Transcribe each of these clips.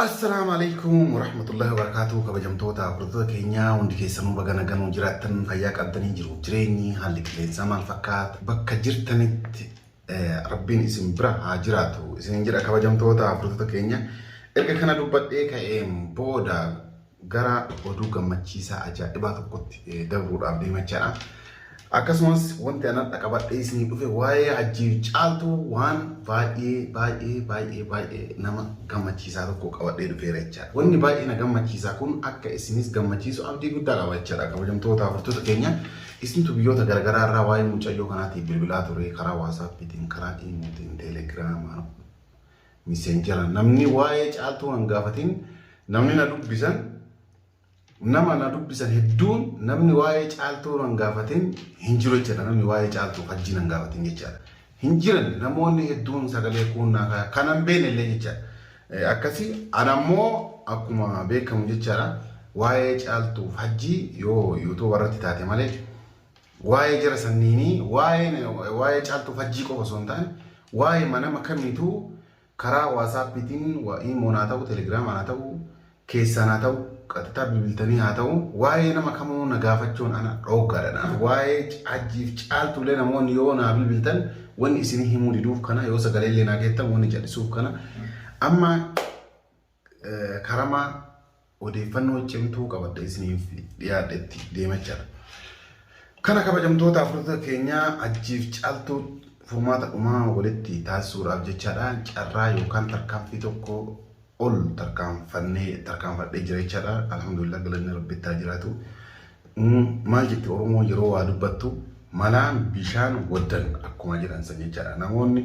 السلام عليكم ورحمة الله وبركاته. كبجمتوتا فرطة كينيا وندي كيسانو بغانا غانو جراتن فياك أبداني جرو جريني هالي كلين زمان فكات بكا جرتنت ربين اسم برا جراتو اسم جرا كبجمتوتا فرطة كينيا إلقا كان دوبات إيكا بودا غرا ودوغا مچيسا أجا إباتو قط دورو رابدي مچارا Akkasumas wanti anan dhaqabadhee isinii dhufe waa'ee hajjii caaltuu waan baay'ee nama gammachiisaa tokko qabadhee dhufeera jechaadha. Wanni baay'ee na gammachiisaa kun akka isinis gammachiisu abdii guddaa qaba jechaadha. Kabajamtoota furtoota keenya isintu biyyoota garaagaraa irraa waa'ee mucayyoo kanaatiif bilbilaa ture karaa WhatsAppiitiin, karaa Iimootiin, Teelegiraamaan, Miseenjera namni waa'ee caaltuu hin gaafatin namni na dubbisan nama na dubbisan hedduun namni waa'ee caaltuu nan gaafatin hin jiru jechuudha. Namni waa'ee caaltuu hajjii nan gaafatin jechuudha. Hin jiran namoonni hedduun sagalee kunnaa kanan beene illee jechuudha. Akkasii anammoo akkuma beekamu jechuudha waa'ee caaltuu hajjii yoo YouTube irratti taate malee waa'ee jara sanniini waa'ee caaltuu hajjii qofa osoo hin taane waa'ee manama kamiituu karaa WhatsAppiitiin Iimoon haa ta'u Teelegiraamaan haa ta'u keessaan haa ta'u qaxxaa bilbiltanii haa ta'u waa'ee nama kamuu na gaafachuun ana dhoogaadha. Waa'ee hajjiif caaltuulee namoonni yoo na bilbiltan wanni isin himuu diduuf kana yoo sagalee illee naa geettan wanni jedhisuuf kana amma karama odeeffannoo cimtuu qabadda isiniif dhiyaadhetti deemachaa. Kana kabajamtoota furtoota keenyaa hajjiif caaltuu furmaata dhumaa walitti taasisuudhaaf jechaadha. Carraa yookaan tarkaanfii tokko ol tarkaanfadhee jira jechaadha. Alhamdulillah galanni rabbitti haa jiraatu. Maal jetti Oromoo yeroo waa dubbattu malaan bishaan waddan akkuma jedhan san jechaadha. Namoonni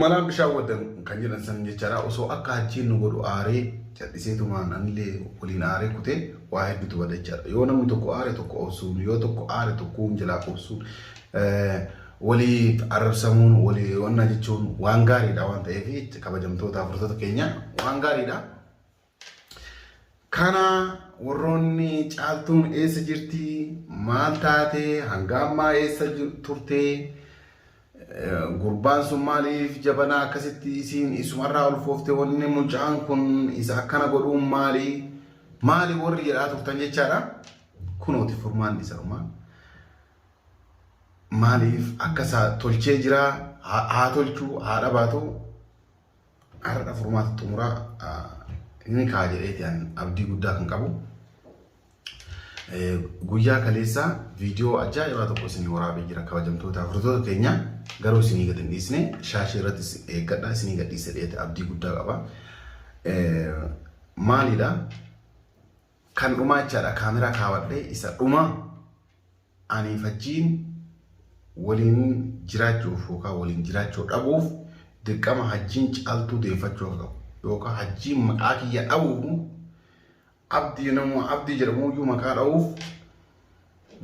malaan bishaan waddan kan jedhan san jechaadha. Osoo akka hajjiin nu godhu aaree calliseetumaan anillee waliin aaree kutee waa hedduutu bada jechaadha. Yoo namni tokko aare tokko obsuun yoo tokko aare tokko jalaa obsuun wali arrabsamuun wali wanna jechuun waan gaariidha waan ta'eef kabajamtoota furtoota keenya waan gaariidha. Kana warroonni caaltuun eessa jirti maal taate hanga ammaa eessa turte gurbaan sun maaliif jabanaa akkasitti isiin isumarraa ulfoofte wanni mucaan kun isa akkana godhuun maali warri jedhaa turtan jechaadha. Kunooti furmaan isa dhumaa. Maaliif akkasa tolchee jira haa tolchuu haa dhabaatu har'a furmaata xumuraa inni kaa jedheetiin abdii guddaa kan qabu. Guyyaa kaleessa viidiyoo ajaa'ibaa tokko isinii waraabee jira kabajamtoota furtoota keenya garuu isinii gad hin dhiisne shaashii irratti eeggadha isinii gad dhiise dheete abdii guddaa qaba. Maalidha kan dhumaa jechaadha kaameraa kaawwadhee isa dhuma ani fajiin waliin jiraachuuf yookaan waliin jiraachuu dhabuuf dirqama hajjiin caaltuu deeffachuu qabu yookaan hajjiin maqaa kiyya dhabuuf abdii jedhamu iyyuu maqaa dhabuuf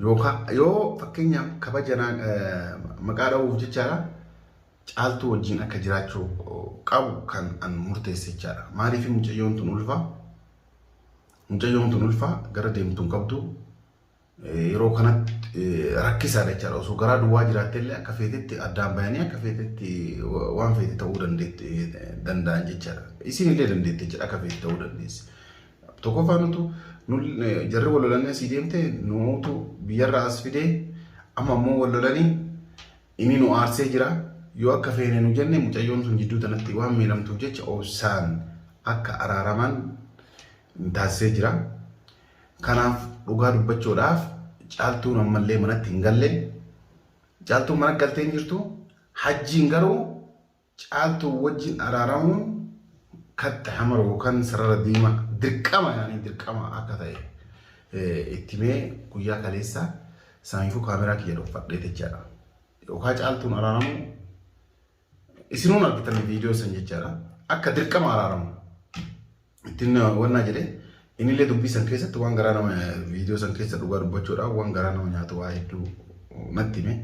yookaan yoo fakkeenyaaf kabajana maqaa dhabuuf jechaadha caaltuu wajjin akka jiraachuu qabu kan an murteesse jechaadha. Maaliif mucayyoon tun ulfa gara deemtuun qabdu yeroo kanatti rakkisaadha jechaadha. Osoo garaa duwwaa jiraatte illee akka feetetti addaan bayanii akka feetetti waan feete ta'uu danda'an jechaadha. Isin illee dandeette jechaadha akka feete ta'uu dandeessi. Tokkoffaa nutu jarri wal lolanii asii deemte nuutu biyyarraa as fidee amma ammoo wal lolanii inni nu aarsee jira. Yoo akka feene nu jenne mucayyoon sun jidduu tanatti waan miidhamtuuf jecha obsaan akka araaraman taasisee jira. Kanaaf dhugaa dubbachuudhaaf caaltuun ammallee manatti hin galle. Caaltuun mana galtee hin jirtu. Hajjiin garuu caaltuu wajjin araaramuun katta hamar yookaan sarara diimaa dirqama akka ta'e itti mee guyyaa kaleessa saayifuu kaameraa kiyya dhuunfadhee jechaadha. Yookaan caaltuun araaramu isinuun argitan viidiyoo san jechaadha. Akka dirqama araaramu ittiin wannaa jedhee inni illee dubbii san keessatti waan garaa nama viidiyoo san keessa dhugaa dubbachuudhaaf waan garaa nama nyaatu waa hedduu natti hime.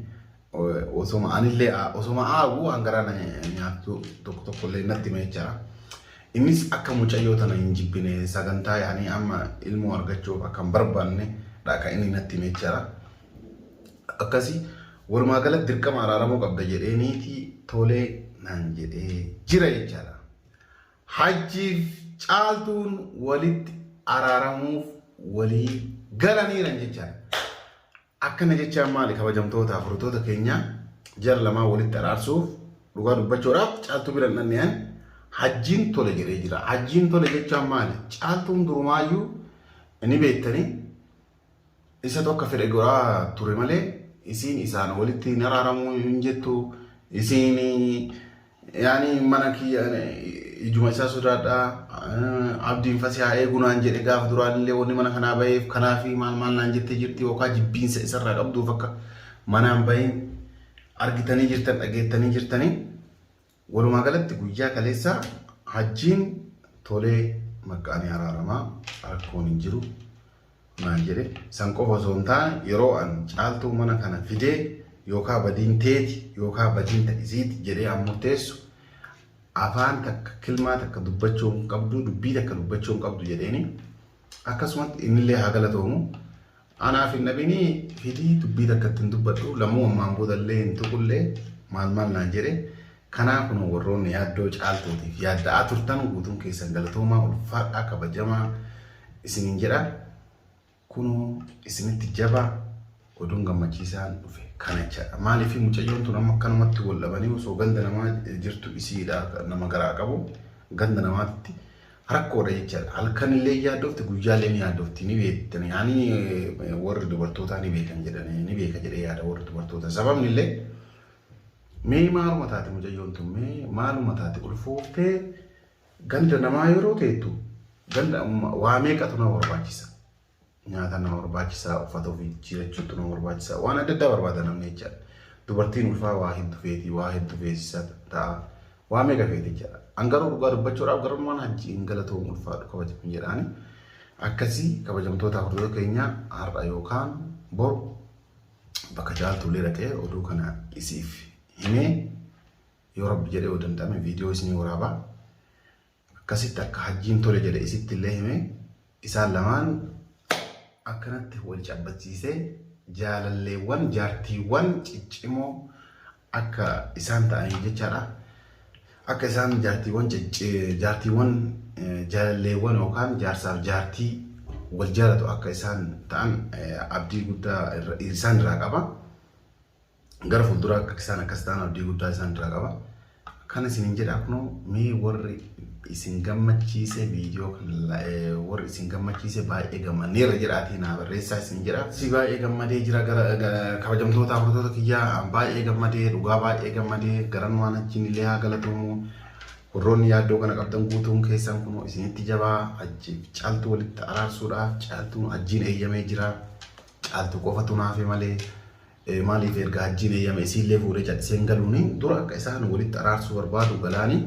Osoma anillee osoma aagu waan garaa nyaatu tokko illee natti hime jechaadha. Innis akka mucayyoo tana hin jibbine sagantaa yaanii amma ilmoo argachuuf akka hin barbaanne dhaqa inni natti hime jechaadha. Akkasii walumaa galatti dirqama araaramuu qabda jedheeniiti tolee naan jedhee jira jechaadha. Hajjiif caaltuun walitti araaramuuf walii galaniiran jechaan. Akkana jechaan maali kabajamtoota furtoota keenya jara lamaa walitti araarsuuf dhugaa dubbachuudhaaf caaltuu bira dhanneen hajjiin tole jedhee jira. Hajjiin tole jechaan maali? Caaltuun durumaayyuu inni beektanii isa tokko fedhe goraa ture malee isiin isaan walitti araaramuu hin jettu. Isiin yaani mana kiyya ijuma isaa sodaadha. Abdiin fasihaa eegunaan jedhe gaafa duraanillee wanni mana kanaa baheef kanaafi maal naan jettee jirti yookaan jibbiinsa isarraa qabduuf akka manaan bahin argitanii jirtan dhageettanii jirtanii. Walumaa galatti guyyaa kaleessa hajjiin tolee maqaan araaramaa rakkoon hin jiru naan jedhe. San qofa osoo hin taane yeroo an caaltuu mana kana fidee yookaan badiin teeti yookaan badiin ta'isiiti jedhee an murteessu afaan takka kilmaa takka dubbachuu hin qabdu dubbii takka dubbachuu hin qabdu jedheeni akkasumatti innillee haa galatoomu. Anaaf hin dhabini fidii dubbii takka ittiin dubbadhu lammuu ammaan boodallee hin tuqullee maal naan jedhe. Kanaaf kun warroonni yaaddoo caaltuutiif yaadda'aa turtan guutuun keessan galatoomaa ulfaadhaa kabajamaa isiniin jedha. Kunoo isinitti jabaa oduun gammachiisaan dhufe kana jechaadha. Maaliif mucayyoon tun amma akkanumatti wal dhabanii osoo ganda namaa jirtu isiidha nama garaa qabu ganda namaatti rakkoodha jechaadha. Halkanillee yaaddofti guyyaallee ni yaaddofti ni beektan yaani warri dubartootaa ni beekan jedhanii ni beeka jedhee yaada warri dubartootaa. Sababni illee mee maaluma taate mucayyoon tun mee maaluma taate ulfooftee ganda namaa yeroo teettu ganda waa meeqatu nama barbaachisa. Nyaata nama barbaachisaa uffata ofii jirachuutu nama barbaachisaa waan adda addaa barbaada namni jechaadha. Dubartiin ulfaa waa hedduu feeti waa hedduu feesisaa ta'a waa meeqa feeti jechaadha. Angaruu dhugaa dubbachuudhaaf garummaan hajji hin galatoomu ulfaadhu kabajamu jedhaani. Akkasii kabajamtoota hordoftoota keenya har'a yookaan boru bakka caaltuulee dhaqee oduu kana isiif himee yoo rabbi jedhee yoo danda'ame viidiyoo isinii waraabaa. Akkasitti akka hajjiin tole jedhe isitti illee himee isaan lamaan akkanatti wal cabbachiisee jaalalleewwan jaartiiwwan ciccimoo akka isaan ta'anii jechaadha. Akka isaan jaartiiwwan jaalalleewwan yookaan jaarsaaf jaartii wal jaalatu akka isaan ta'an abdii guddaa isaan irraa qaba. Gara fuulduraa akka isaan akkas ta'an abdii guddaa isaan irraa qaba. Kan isiniin jedha kunoo mee warri isin gammachiise viidiyoo kana warri isin gammachiise baay'ee gammadeera jedhaatii naa barreessaa isin jedha. Si baay'ee gammadee jira gara kabajamtoota hordoftoota kiyyaa baay'ee gammadee dhugaa baay'ee gammadee garan waan achiin illee haa galatoomu. Warroonni yaaddoo kana qabdan guutuun keessan kunoo isinitti jabaa hajjiif caaltuu walitti araarsuudhaaf caaltuun hajjiin eeyyamee jira. Caaltuu qofatu naafe malee maaliif erga hajjiin eeyyame isiillee fuudhee cadhiseen galuuni dura akka isaan walitti araarsuu barbaadu galaanii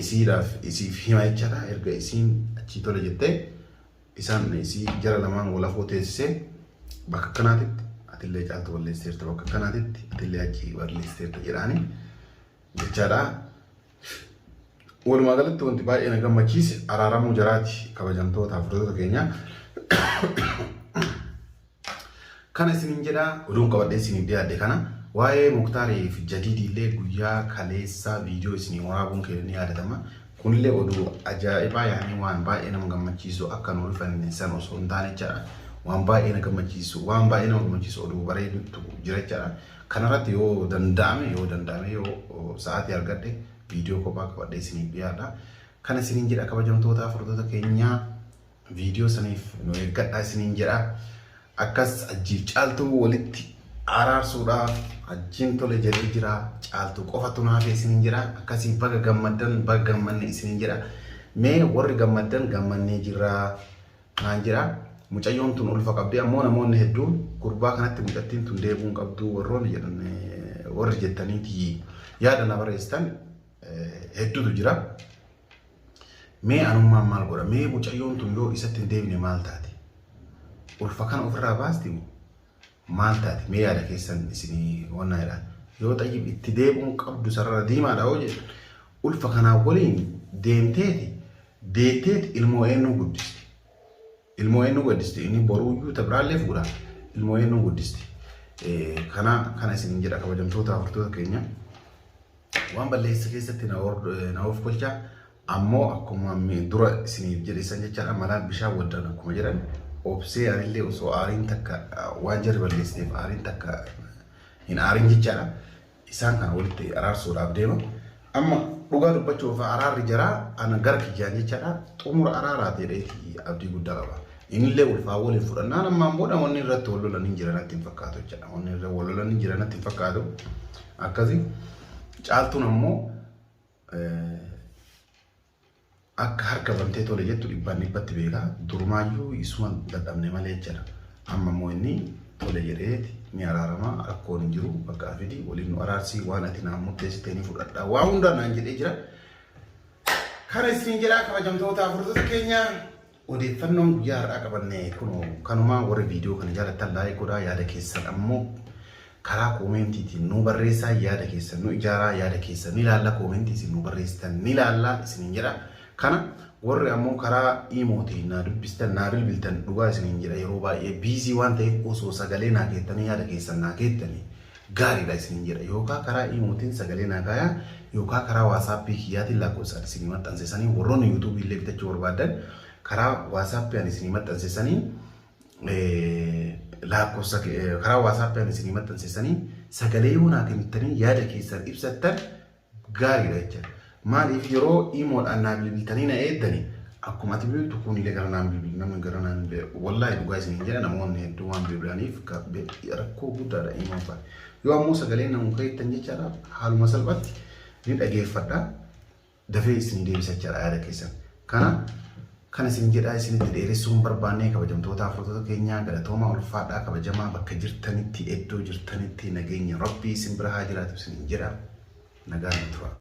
isiidhaaf isiif hima jechaadha. Erga isiin achii tole jettee isaan isii jara lamaan walafoo teessisee bakka kanaatitti atillee caaltuu balleesseerta bakka kanaatitti atillee achii balleesseerta jedhaanii jechaadha. Walumaa galatti wanti baay'ee na gammachiise araaramuu jaraati kabajamtoota hordoftoota keenya. Kana isiniin jedha oduun qabadhee isiniif dhiyaadhe kana waa'ee Muktaarii fi Jadiidillee guyyaa kaleessa viidiyoo isinii waraabuun keenya ni yaadatama. Kunillee oduu ajaa'ibaa yaani waan baay'ee nama gammachiisu akka nu ulfanne san osoo hin taane jechaadha. Waan baay'ee nama gammachiisu oduu bareedutu jira jechaadha. Kanarratti yoo danda'ame yoo sa'aatii argadhe viidiyoo kophaa qabadhee isiniif dhiyaadha. Kana isiniin jedha kabajamtoota hordoftoota keenya viidiyoo saniif nu eeggadhaa isiniin jedha. Akkas hajjiif caaltuu walitti araarsuudhaaf hajjiin tole jedhee jira. Caaltuu qofatu naafe isiniin jira. Akkasii baga gammaddan baga gammanne isiniin jira. Mee warri gammaddan gammannee jira naan jira. Mucayyoon tun ulfa qabdi ammoo namoonni hedduun gurbaa kanatti mucattiin tun deebuun qabdu warroonni jedhan warri jettaniiti yaada na barreessitan hedduutu jira. Mee anummaan maal godha? Mee mucayyoon tun yoo isatti hin deebine maal taati? Ulfa kana ofirraa baasti maal taati? Mee yaada keessan isinii wannaa jedha. Yoo xayyib itti deebuun qabdu sarara diimaadha hoo jedhu ulfa kanaa waliin deetteeti ilmoo eenyuu guddisti. Ilmoo eenyuu guddisti inni boruuyyuu tabraallee fuudha. Ilmoo eenyuu guddisti. Kana isiniin jedha kabajamtoota hordoftoota keenya. Waan balleessa keessatti na of kolchaa ammoo akkuma dura isiniif jedhe san jechaadha malaan bishaan waddan akkuma jedhan obsee anillee osoo aariin takka waan jarri balleessineef aariin takka hin aarin jechaadha isaan kana walitti araarsuudhaaf deema amma dhugaa dubbachuuf araarri jira ana gara kiyyaan jechaadha xumura araaraa ta'eeti abdii guddaa qaba inillee ulfaa waliin fudhannaan ammaan booda wanni irratti wal lolan hin jiranatti hin fakkaatu jechaadha wanni irra wal lolan hin jiranatti hin fakkaatu akkasii caaltuun ammoo akka harka bantee tole jettu dhibbaan dhibbatti beekaa durumaayyuu isuma dadhabne malee jechaadha amma immoo inni tole jedheeti ni araarama rakkoon hin jiru bakka fidi waliin nu araarsii waan ati naan murteessitee ni fudhadha waa hundaa naan jedhee jira kana isin jedhaa kabajamtoota afurtoota keenya odeeffannoon guyyaa har'aa qabanne kunoo kanumaa warri viidiyoo kana jaalattan laayik godhaa yaada keessan ammoo karaa koomentiitiin nu barreessaa yaada keessan nu ijaaraa yaada keessan ni ilaalla koomentiitiin nu barreessitan ni ilaalla isinin jedha kana warri ammoo karaa imootiin na dubbistan na bilbiltan dhugaa isinin jedha yeroo baay'ee biizii waan ta'eef osoo sagalee naa keettanii yaada keessan naa keettanii gaariidha isinin jedha yookaan karaa imootiin sagalee naa kaayaa yookaan karaa waatsaappii kiyyaatiin lakkoofsaan isinii maxxansisanii warroonni yuutuubii illee bitachuu barbaadan karaa waatsaappii isinii maxxansisanii lakkoofsa karaa waatsaappii isinii maxxansisanii sagalee yoo naa kennittanii yaada keessan ibsattan gaariidha jechuudha. maaliif yeroo imoodhaan naa bilbiltanii na eeddanii akkuma ati bilbiltu kun illee gara naan bilbil namni gara naan wallaahi dhugaa isin jedha namoonni hedduu waan bilbilaniif rakkoo guddaadha imoo fa'a yoo ammoo sagalee namu keettan jechaadha haaluma salphatti ni dhageeffadha dafee isin deebisachaadha yaada keessan kana isin jedhaa isinitti dheeressuun barbaannee kabajamtoota afurtoota keenyaa galatooma ulfaadhaa kabajamaa bakka jirtanitti iddoo jirtanitti nageenya rabbii isin bira haa jiraatu isin jedha nagaan tura.